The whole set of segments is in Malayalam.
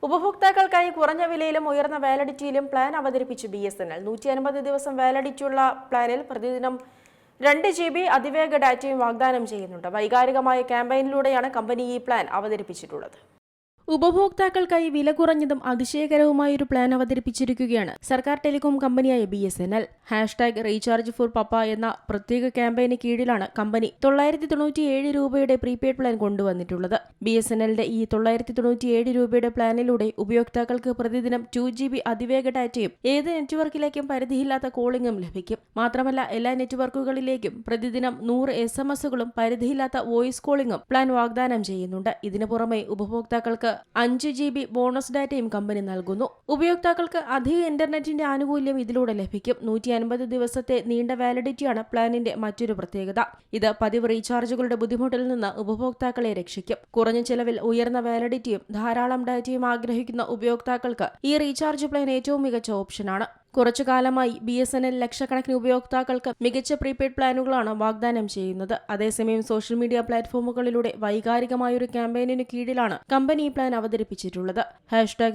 ഉപഭോക്താക്കൾക്കായി കുറഞ്ഞ വിലയിലും ഉയർന്ന വാലിഡിറ്റിയിലും പ്ലാൻ അവതരിപ്പിച്ചു BSNL. 150 ദിവസം വാലിഡിറ്റിയുള്ള പ്ലാനിൽ പ്രതിദിനം 2 GB അതിവേഗ ഡാറ്റയും വാഗ്ദാനം ചെയ്യുന്നുണ്ട്. വൈകാരികമായ ക്യാമ്പയിനിലൂടെയാണ് കമ്പനി ഈ പ്ലാൻ അവതരിപ്പിച്ചിട്ടുള്ളത്. ഉപഭോക്താക്കൾക്കായി വില കുറഞ്ഞതും അതിശയകരവുമായൊരു പ്ലാൻ അവതരിപ്പിച്ചിരിക്കുകയാണ് സർക്കാർ ടെലികോം കമ്പനിയായ BSNL. #റീചാർജ് ഫോർ പപ്പ എന്ന പ്രത്യേക ക്യാമ്പയിന് കീഴിലാണ് കമ്പനി 997 രൂപയുടെ പ്രീപെയ്ഡ് പ്ലാൻ കൊണ്ടുവന്നിട്ടുള്ളത്. BSNLന്റെ ഈ 997 രൂപയുടെ പ്ലാനിലൂടെ ഉപയോക്താക്കൾക്ക് പ്രതിദിനം 2 GB അതിവേഗ ഡാറ്റയും ഏത് നെറ്റ്വർക്കിലേക്കും പരിധിയില്ലാത്ത കോളിംഗും ലഭിക്കും. മാത്രമല്ല, എല്ലാ നെറ്റ്വർക്കുകളിലേക്കും പ്രതിദിനം 100 SMS-കളും പരിധിയില്ലാത്ത വോയിസ് കോളിംഗും പ്ലാൻ വാഗ്ദാനം ചെയ്യുന്നുണ്ട്. ഇതിനു പുറമെ ഉപഭോക്താക്കൾക്ക് 5 GB ബോണസ് ഡാറ്റയും കമ്പനി നൽകുന്നു. ഉപയോക്താക്കൾക്ക് അധിക ഇന്റർനെറ്റിന്റെ ആനുകൂല്യം ഇതിലൂടെ ലഭിക്കും. 150 ദിവസത്തെ നീണ്ട വാലിഡിറ്റിയാണ് പ്ലാനിന്റെ മറ്റൊരു പ്രത്യേകത. ഇത് പതിവ് റീചാർജുകളുടെ ബുദ്ധിമുട്ടിൽ നിന്ന് ഉപഭോക്താക്കളെ രക്ഷിക്കും. കുറഞ്ഞ ചെലവിൽ ഉയർന്ന വാലിഡിറ്റിയും ധാരാളം ഡാറ്റയും ആഗ്രഹിക്കുന്ന ഉപയോക്താക്കൾക്ക് ഈ റീചാർജ് പ്ലാൻ ഏറ്റവും മികച്ച ഓപ്ഷനാണ്. കുറച്ചു കാലമായി BSNL ലക്ഷക്കണക്കിന് ഉപയോക്താക്കൾക്ക് മികച്ച പ്രീപെയ്ഡ് പ്ലാനുകളാണ് വാഗ്ദാനം ചെയ്യുന്നത്. അതേസമയം സോഷ്യൽ മീഡിയ പ്ലാറ്റ്ഫോമുകളിലൂടെ വൈകാരികമായൊരു ക്യാമ്പയിനു കീഴിലാണ് കമ്പനി ഈ പ്ലാൻ അവതരിപ്പിച്ചിട്ടുള്ളത്.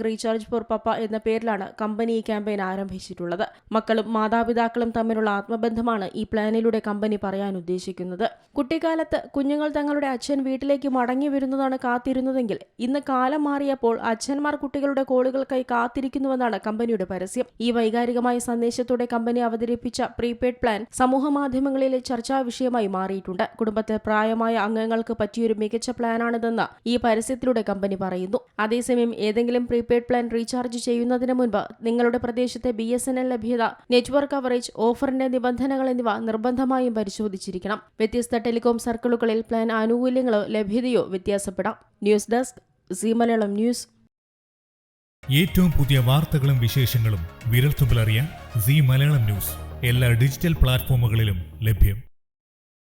#റീചാർജ് ഫോർ പപ്പ എന്ന പേരിലാണ് കമ്പനി ഈ ക്യാമ്പയിൻ ആരംഭിച്ചിട്ടുള്ളത്. മക്കളും മാതാപിതാക്കളും തമ്മിലുള്ള ആത്മബന്ധമാണ് ഈ പ്ലാനിലൂടെ കമ്പനി പറയാൻ ഉദ്ദേശിക്കുന്നത്. കുട്ടിക്കാലത്ത് കുഞ്ഞുങ്ങൾ തങ്ങളുടെ അച്ഛൻ വീട്ടിലേക്ക് മടങ്ങി വരുന്നതാണ് കാത്തിരുന്നതെങ്കിൽ ഇന്ന് കാലം മാറിയപ്പോൾ അച്ഛന്മാർ കുട്ടികളുടെ കോളുകൾക്കായി കാത്തിരിക്കുന്നുവെന്നാണ് കമ്പനിയുടെ പരസ്യം. ഈ വൈകാരികമായ സന്ദേശത്തോടെ കമ്പനി അവതരിപ്പിച്ച പ്രീപെയ്ഡ് പ്ലാൻ സമൂഹമാധ്യമങ്ങളിലെ ചർച്ചാ വിഷയമായി മാറിയിട്ടുണ്ട്. കുടുംബത്തിൽ പ്രായമായ അംഗങ്ങൾക്ക് പറ്റിയൊരു മികച്ച പ്ലാനാണിതെന്ന് ഈ പരസ്യത്തിലൂടെ കമ്പനി പറയുന്നു. അതേസമയം ഏതെങ്കിലും പ്രീപെയ്ഡ് പ്ലാൻ റീചാർജ് ചെയ്യുന്നതിന് മുൻപ് നിങ്ങളുടെ പ്രദേശത്തെ BSNL ലഭ്യത, നെറ്റ്വർക്ക് കവറേജ്, ഓഫറിന്റെ നിബന്ധനകൾ എന്നിവ നിർബന്ധമായും പരിശോധിച്ചിരിക്കണം. വ്യത്യസ്ത ടെലികോം സർക്കിളുകളിൽ പ്ലാൻ ആനുകൂല്യങ്ങളോ ലഭ്യതയോ വ്യത്യാസപ്പെടാം. News desk Zee Malayalam news. ഏറ്റവും പുതിയ വാർത്തകളും വിശേഷങ്ങളും വിരൽത്തുമ്പിലറിയാൻ സീ മലയാളം ന്യൂസ് എല്ലാ ഡിജിറ്റൽ പ്ലാറ്റ്ഫോമുകളിലും ലഭ്യം.